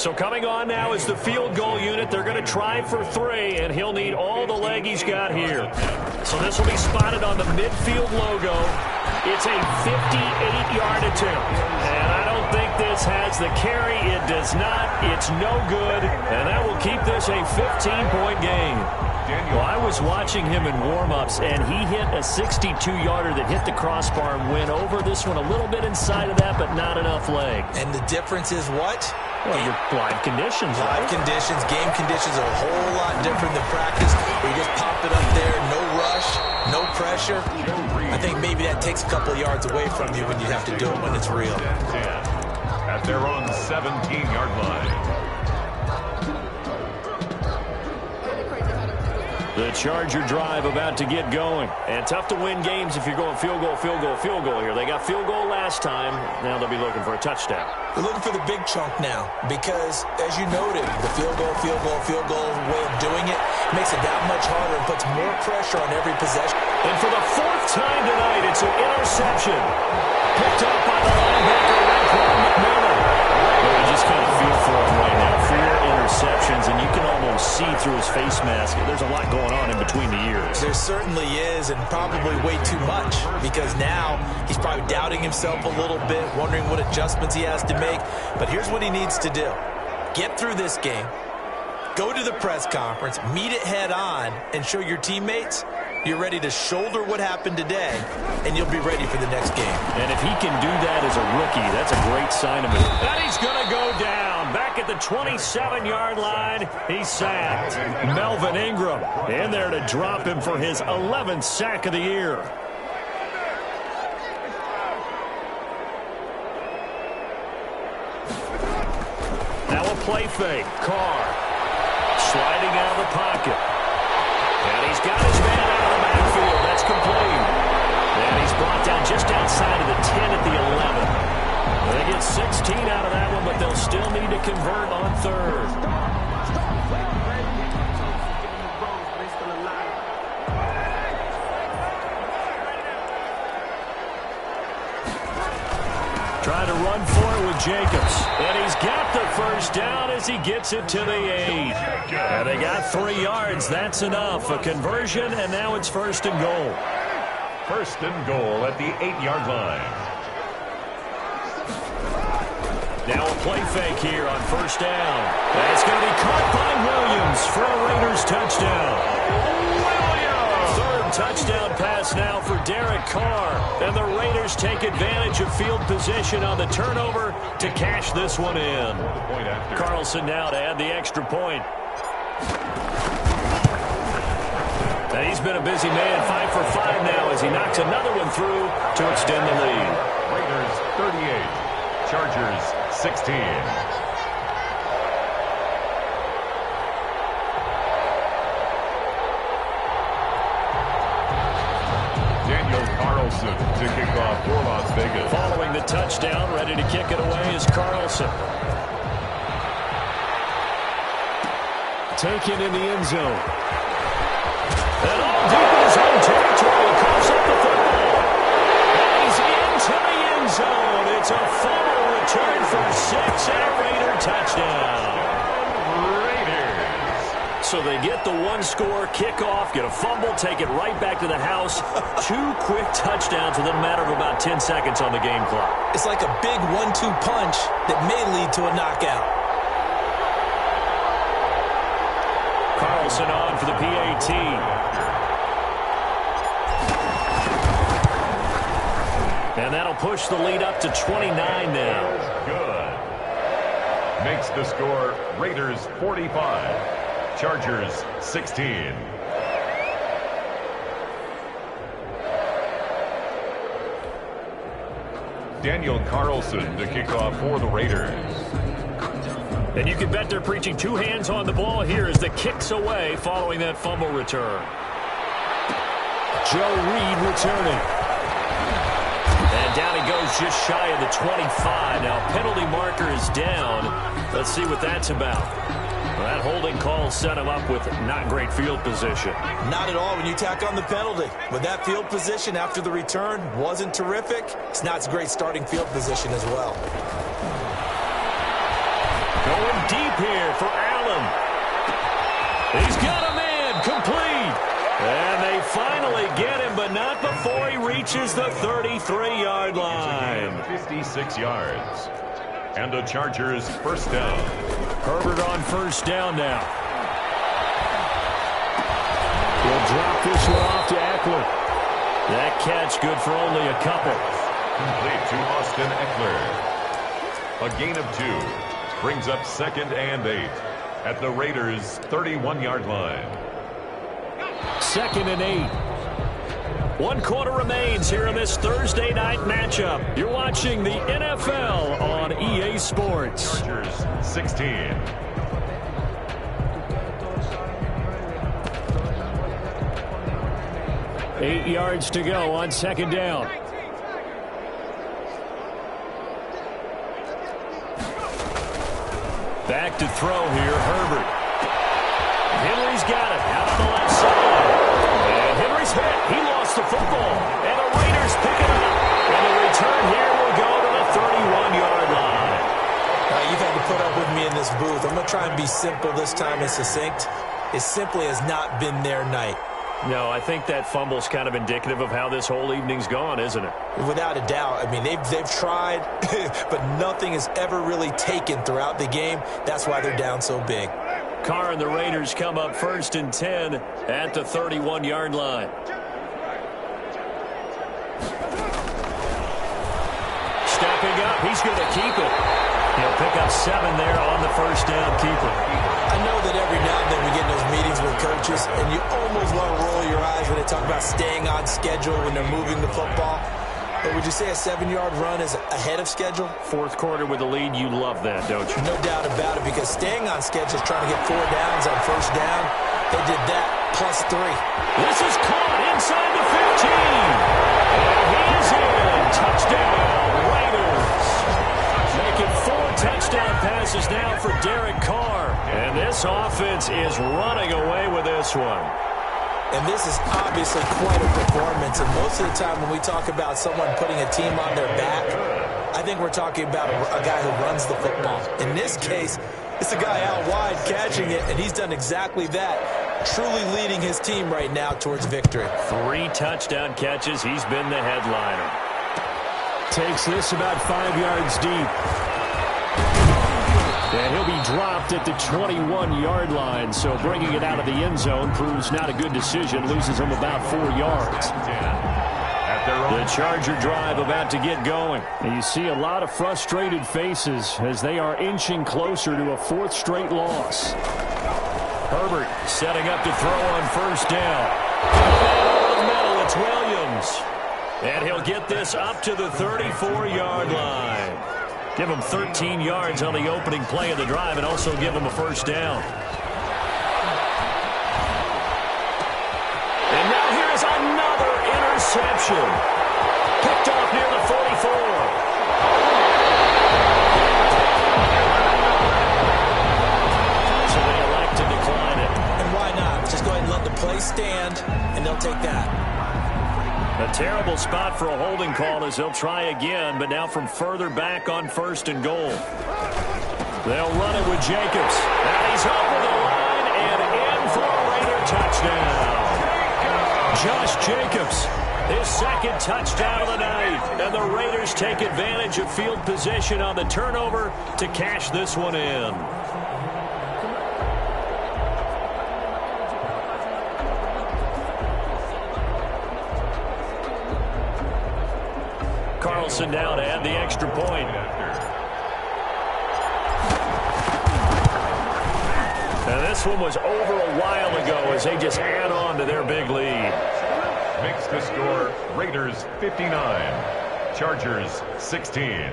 So coming on now is the field goal unit. They're going to try for 3, and he'll need all the leg he's got here. So this will be spotted on the midfield logo. It's a 58-yard attempt. And I don't think this has the carry. It does not. It's no good. And that will keep this a 15-point game. Well, I was watching him in warm-ups, and he hit a 62-yarder that hit the crossbar and went over. This one a little bit inside of that, but not enough leg. And the difference is what? Well, your live conditions, live conditions, game conditions are a whole lot different than practice. Where you just pop it up there, no rush, no pressure. I think maybe that takes a couple of yards away from you when you have to do it when it's real. At their own 17-yard line. The Charger drive about to get going. And tough to win games if you're going field goal, field goal, field goal here. They got field goal last time. Now they'll be looking for a touchdown. They're looking for the big chunk now because, as you noted, the field goal way of doing it makes it that much harder and puts more pressure on every possession. And for the 4th time tonight, it's an interception. Picked up by the linebacker, Raekwon McMillan. Well, you just kind of feel for him right now. 4 interceptions, and you can almost see through his face mask. There's a lot going on in between the ears. There certainly is, and probably way too much, because now he's probably doubting himself a little bit, wondering what adjustments he has to make. But here's what he needs to do. Get through this game, go to the press conference, meet it head on, and show your teammates you're ready to shoulder what happened today, and you'll be ready for the next game. And if he can do that as a rookie, that's a great sign of it. And he's going to go down. Back at the 27-yard line, he's sacked. Melvin Ingram in there to drop him for his 11th sack of the year. Now a play fake. Carr sliding out of the pocket. And he's got his man out of the backfield. That's complete. And he's brought down just outside of the 10 at the 11. They get 16 out of that one, but they'll still need to convert on 3rd. Trying to run for it with Jacobs. And he's got the first down as he gets it to the 8. And they got 3 yards. That's enough. A conversion, and now it's 1st and goal. 1st and goal at the 8-yard line. Now a play fake here on 1st down. And it's going to be caught by Williams for a Raiders touchdown. Williams! 3rd touchdown pass now for Derek Carr. And the Raiders take advantage of field position on the turnover to cash this one in. Carlson now to add the extra point. Now he's been a busy man, 5 for 5 now as he knocks another one through to extend the lead. Raiders 38. Chargers 16. Daniel Carlson to kick off for Las Vegas. Following the touchdown, ready to kick it away is Carlson. Taken in the end zone. And all deep in his own territory, coughs up the football. And he's into the end zone. It's a fumble return for 6 and a Raider touchdown. Raiders. So they get the 1-score kickoff, get a fumble, take it right back to the house. 2 quick touchdowns within a matter of about 10 seconds on the game clock. It's like a big 1-2 punch that may lead to a knockout. Carlson on for the PAT. And that'll push the lead up to 29 now. Good. Makes the score Raiders 45, Chargers 16. Daniel Carlson to kick off for the Raiders. And you can bet they're preaching 2 hands on the ball here as the kick's away following that fumble return. Joe Reed returning. And down he goes just shy of the 25. Now penalty marker is down. Let's see what that's about. Well, that holding call set him up with not great field position. Not at all when you tack on the penalty. With that field position after the return wasn't terrific. It's not great starting field position as well. Going deep here for Allen. He's got a man complete. And they finally get him, but not before he reaches the 33-yard line. 56 yards. And the Chargers first down. Herbert on first down now. He'll drop this one off to Eckler. That catch good for only a couple. Complete to Austin Eckler. A gain of 2. Brings up 2nd and 8 at the Raiders' 31-yard line. 2nd and 8. 1 quarter remains here in this Thursday night matchup. You're watching the NFL on EA Sports. Chargers 16. Eight yards to go on 2nd down. Back to throw here, Herbert. Henry's got it out on the left side. And Henry's hit. He lost the football. And the Raiders pick it up. And the return here will go to the 31-yard line. You've had to put up with me in this booth. I'm going to try and be simple this time and succinct. It simply has not been their night. No, I think that fumble's kind of indicative of how this whole evening's gone, isn't it? Without a doubt. I mean, they've tried, but nothing has ever really taken throughout the game. That's why they're down so big. Carr and the Raiders come up 1st and 10 at the 31-yard line. Stepping up, he's going to keep it. He'll pick up 7 there on the first down keeper. I know that every now and then we get in those meetings with coaches, and you almost want to roll your eyes when they talk about staying on schedule when they're moving the football. But would you say a 7-yard run is ahead of schedule? 4th quarter with a lead, you love that, don't you? No doubt about it, because staying on schedule is trying to get 4 downs on first down. They did that plus 3. This is caught inside the 15. And he is in. Touchdown, Raiders. Making 4 touchdown passes now for Derek Carr. And this offense is running away with this one. And this is obviously quite a performance. And most of the time when we talk about someone putting a team on their back, I think we're talking about a guy who runs the football. In this case, it's a guy out wide catching it, and he's done exactly that, truly leading his team right now towards victory. 3 touchdown catches. He's been the headliner. Takes this about 5 yards deep. And he'll be dropped at the 21-yard line, so bringing it out of the end zone proves not a good decision. Loses him about 4 yards. The Charger drive about to get going. And you see a lot of frustrated faces as they are inching closer to a 4th straight loss. Herbert setting up to throw on first down. Over the middle, it's Williams. And he'll get this up to the 34-yard line. Give him 13 yards on the opening play of the drive and also give him a first down. And now here is another interception. Picked off near the 44. So they elect to decline it. And why not? Just go ahead and let the play stand, and they'll take that. A terrible spot for a holding call as they'll try again, but now from further back on 1st and goal. They'll run it with Jacobs. Now he's over the line and in for a Raider touchdown. Josh Jacobs, his 2nd touchdown of the night. And the Raiders take advantage of field position on the turnover to cash this one in. Carlson down to add the extra point. And this one was over a while ago as they just add on to their big lead. Makes the score Raiders 59, Chargers 16.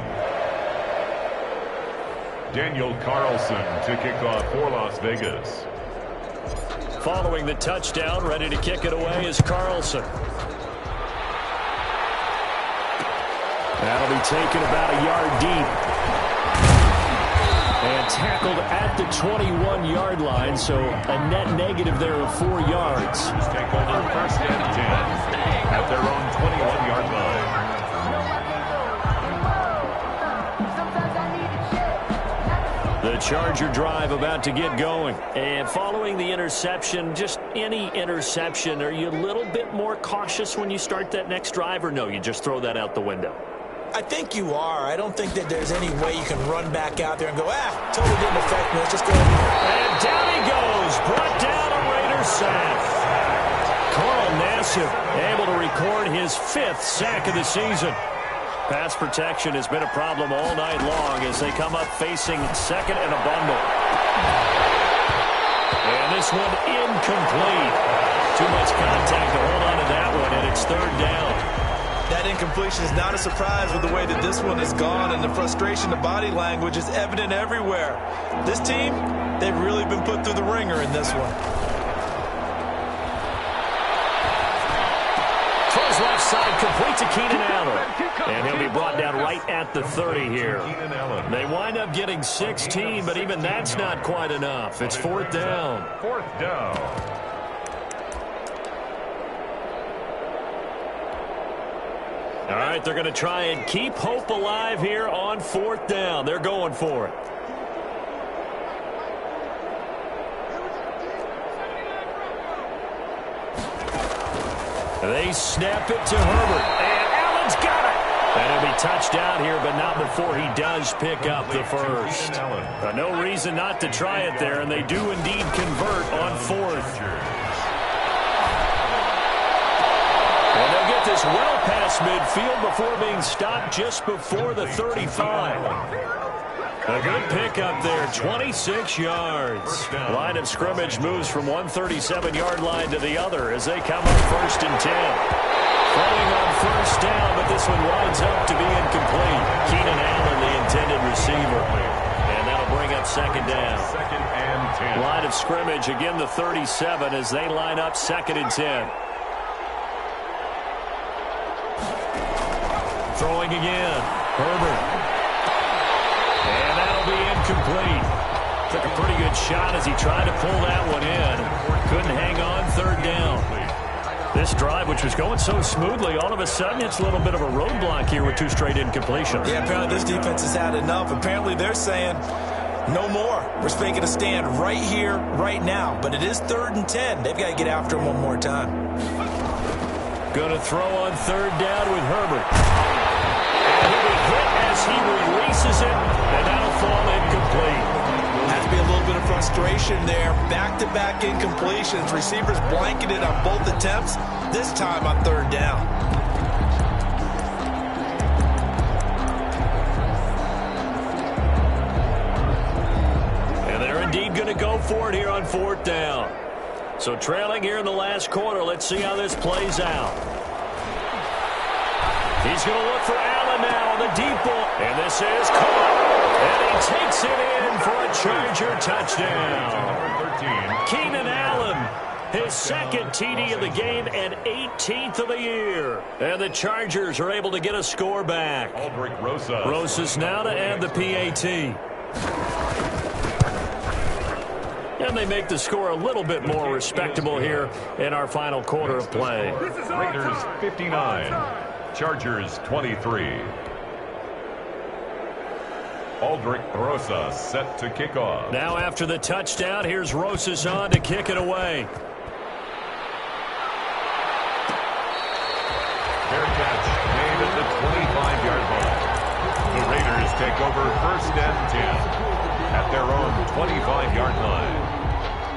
Daniel Carlson to kick off for Las Vegas. Following the touchdown, ready to kick it away is Carlson. That'll be taken about a yard deep. And tackled at the 21-yard line, so a net negative there of 4 yards. Take over 1st and 10 at their own 21-yard line. The The Charger drive about to get going. And following the interception, just any interception, are you a little bit more cautious when you start that next drive, or no, you just throw that out the window? I think you are. I don't think that there's any way you can run back out there and go, totally didn't affect me. Let's just go ahead. And down he goes. Brought down a Raider sack. Carl Nassib able to record his 5th sack of the season. Pass protection has been a problem all night long as they come up facing second and a bundle. And this one incomplete. Too much contact to hold on to that one, and it's 3rd down. That incompletion is not a surprise with the way that this one has gone, and the frustration, the body language is evident everywhere. This team, they've really been put through the ringer in this one. Throws left side, complete to Keenan Allen. And he'll be brought down right at the 30 here. They wind up getting 16, but even that's not quite enough. It's 4th down. 4th down. All right, they're going to try and keep hope alive here on 4th down. They're going for it. They snap it to Herbert, and Allen's got it. And he'll be touched down here, but not before he does pick up the first. No reason not to try it there, and they do indeed convert on 4th. And they'll get this well past midfield before being stopped just before the 35. A good pickup there, 26 yards. Line of scrimmage moves from one 37-yard line to the other as they come up 1st and 10. Throwing on 1st down, but this one winds up to be incomplete. Keenan Allen, the intended receiver. And that'll bring up 2nd down. 2nd and 10. Line of scrimmage, again the 37 as they line up 2nd and 10. Throwing again, Herbert. And that'll be incomplete. Took a pretty good shot as he tried to pull that one in. Couldn't hang on, 3rd down. This drive, which was going so smoothly, all of a sudden it's a little bit of a roadblock here with 2 straight incompletions. Yeah, apparently this defense has had enough. Apparently they're saying no more. We're making a stand right here, right now. But it is 3rd and 10. They've got to get after him one more time. Going to throw on 3rd down with Herbert. And he'll be hit as he releases it, and that'll fall incomplete. Has to be a little bit of frustration there. Back-to-back incompletions. Receivers blanketed on both attempts, this time on 3rd down. And they're indeed going to go for it here on 4th down. So trailing here in the last quarter, let's see how this plays out. He's going to look for Allen now on the deep ball. And this is caught. And he takes it in for a Charger touchdown. Keenan Allen, his 2nd TD of the game and 18th of the year. And the Chargers are able to get a score back. Rosas now to add the PAT. And they make the score a little bit more respectable here in our final quarter of play. Raiders 59, Chargers 23. Aldrich Rosas set to kick off. Now after the touchdown, here's Rosas on to kick it away. Fair catch made at the 25-yard line. The Raiders take over 1st and 10 at their own 25-yard line.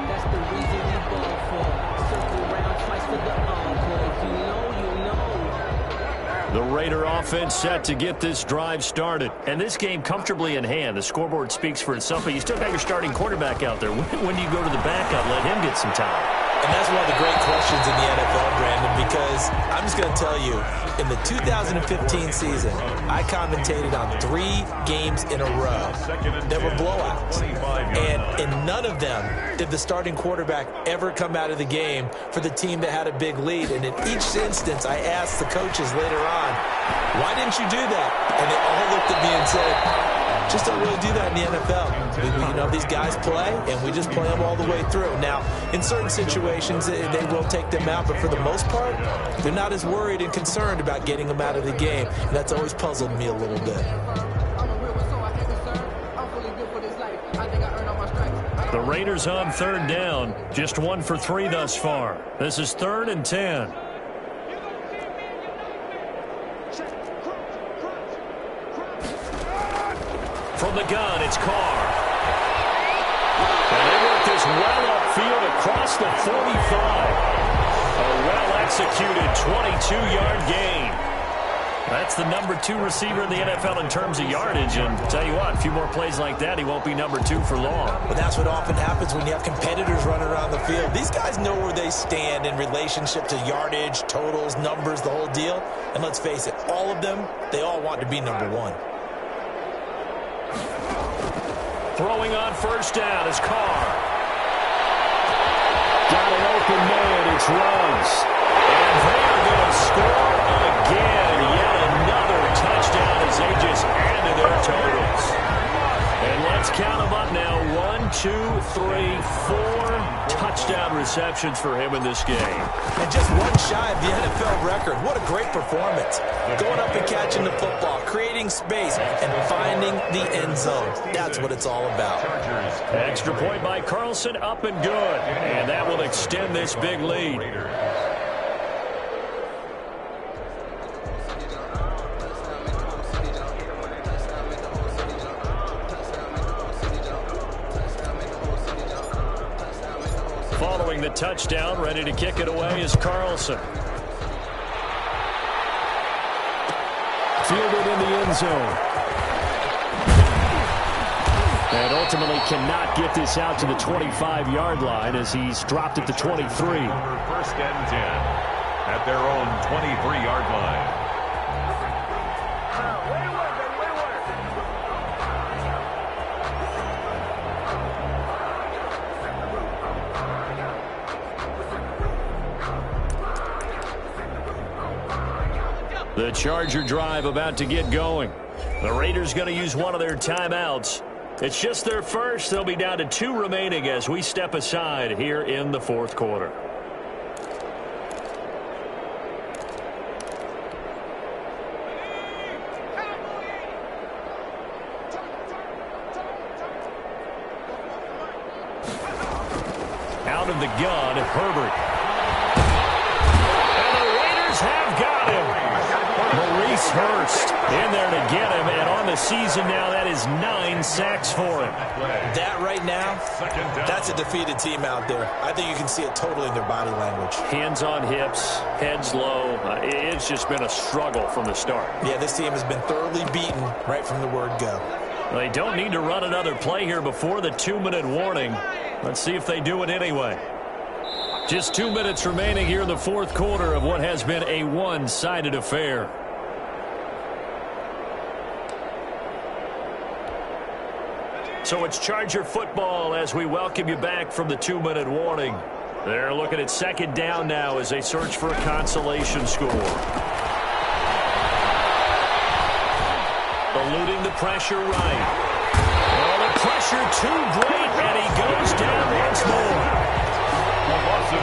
That's the reason we ball for. Circle around twice for the encore. You know. The Raider offense set to get this drive started. And this game comfortably in hand. The scoreboard speaks for itself, but you still got your starting quarterback out there. When do you go to the backup, let him get some time? And that's one of the great questions in the NFL, Brandon, because I'm just going to tell you, in the 2015 season, I commentated on 3 games in a row that were blowouts. And in none of them did the starting quarterback ever come out of the game for the team that had a big lead. And in each instance, I asked the coaches later on, why didn't you do that? And they all looked at me and said, just don't really do that in the NFL. These guys play, and we just play them all the way through. Now, in certain situations, they will take them out, but for the most part, they're not as worried and concerned about getting them out of the game. And that's always puzzled me a little bit. Raiders on third down. Just 1 for 3 thus far. This is 3rd and 10. From the gun, it's Carr. And they work this well upfield across the 45. A well-executed 22-yard gain. That's the number 2 receiver in the NFL in terms of yardage. And tell you what, a few more plays like that, he won't be number 2 for long. But that's what often happens when you have competitors running around the field. These guys know where they stand in relationship to yardage, totals, numbers, the whole deal. And let's face it, all of them, they all want to be number 1. Throwing on first down is Carr. Got an open man, it's Ruggs. And they are going to score again. Yet another touchdown as they just add to their totals. And let's count them up now. 1, 2, 3, 4 touchdown receptions for him in this game. And just one shy of the NFL record. What a great performance. Going up and catching the football, creating space, and finding the end zone. That's what it's all about. Extra point by Carlson, up and good. And that will extend this big lead. Following the touchdown, ready to kick it away is Carlson. Fielded in the end zone. And ultimately cannot get this out to the 25-yard line as he's dropped at the 23. 1st and 10 at their own 23-yard line. The Charger drive about to get going. The Raiders going to use one of their timeouts. It's just their first. They'll be down to 2 remaining as we step aside here in the 4th quarter. Out of the gun, Herbert. And the Raiders have got him. Maurice Hurst in there to get him, and on the season now, that is 9 sacks for him. That right now, that's a defeated team out there. I think you can see it totally in their body language. Hands on hips, heads low. It's just been a struggle from the start. Yeah, this team has been thoroughly beaten right from the word go. They don't need to run another play here before the 2-minute warning. Let's see if they do it anyway. Just 2 minutes remaining here in the 4th quarter of what has been a one-sided affair. So it's Charger football as we welcome you back from the 2-minute warning. They're looking at 2nd down now as they search for a consolation score. Eluding the pressure right. Oh, the pressure too great, and he goes down once more.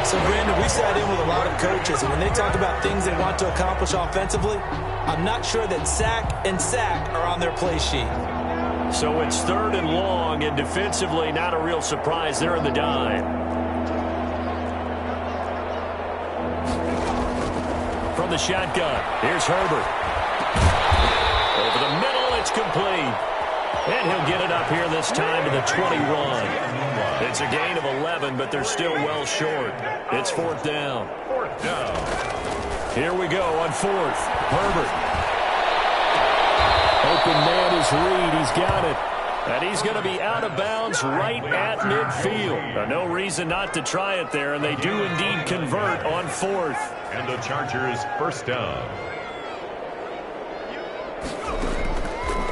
So, Brandon, we sat in with a lot of coaches, and when they talk about things they want to accomplish offensively, I'm not sure that sack and sack are on their play sheet. So it's 3rd and long, and defensively not a real surprise. They're in the dime. From the shotgun, here's Herbert. Over the middle, it's complete. And he'll get it up here this time to the 21. It's a gain of 11, but they're still well short. It's 4th down. 4th down. Here we go on 4th. Herbert. Open man is Reed. He's got it. And he's going to be out of bounds right at midfield. No reason not to try it there, and they do indeed convert on 4th. And the Chargers 1st down.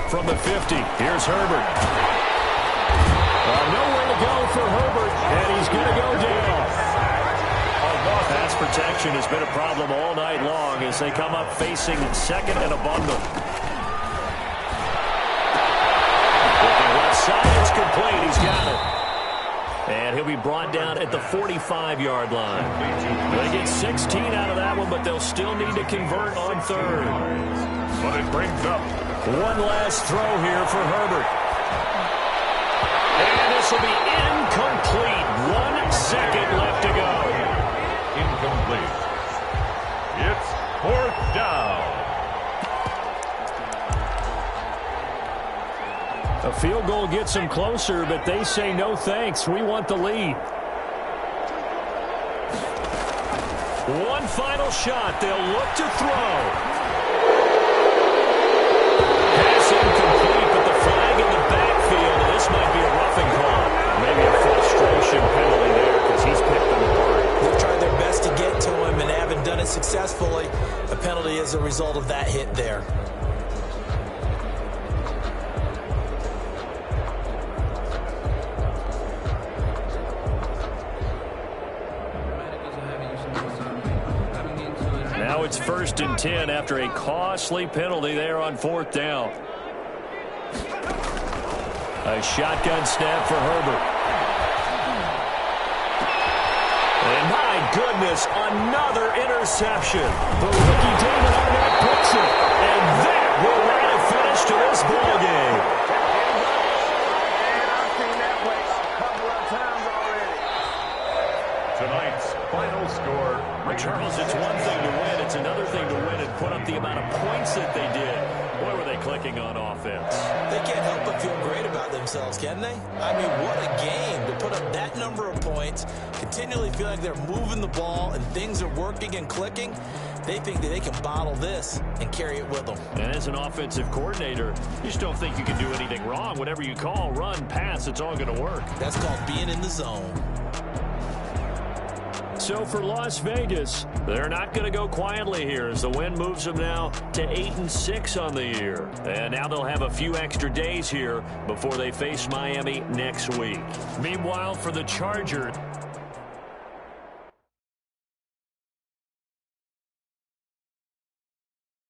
From the 50, here's Herbert. Nowhere to go for Herbert, and he's going to go down. Pass protection has been a problem all night long as they come up facing 2nd and a bundle. Looking left side, it's complete. He's got it. And he'll be brought down at the 45-yard line. They get 16 out of that one, but they'll still need to convert on 3rd. But it brings up one last throw here for Herbert. And this will be incomplete. field goal gets them closer, but they say no thanks. We want the lead. One final shot. They'll look to throw. Pass incomplete, but the flag in the backfield. And this might be a roughing call. Maybe a frustration penalty there because he's picked them apart. They've tried their best to get to him and haven't done it successfully. A penalty is a result of that hit there. Now it's 1st and 10 after a costly penalty there on 4th down. A shotgun snap for Herbert. And my goodness, another interception. The rookie David Arnett picks it. And that will write a finish to this ball game. I've seen that play a couple of times already. Tonight's final score. Charles, it's one thing to win. It's another thing to win and put up the amount of points that they did. Boy, were they clicking on offense. They can't help but feel great about themselves, can they? I mean, what a game to put up that number of points, continually feel like they're moving the ball and things are working and clicking. They think that they can bottle this and carry it with them. And as an offensive coordinator, you just don't think you can do anything wrong. Whatever you call, run, pass, it's all going to work. That's called being in the zone. So for Las Vegas, they're not going to go quietly here as the win moves them now to 8-6 on the year. And now they'll have a few extra days here before they face Miami next week. Meanwhile, for the Chargers,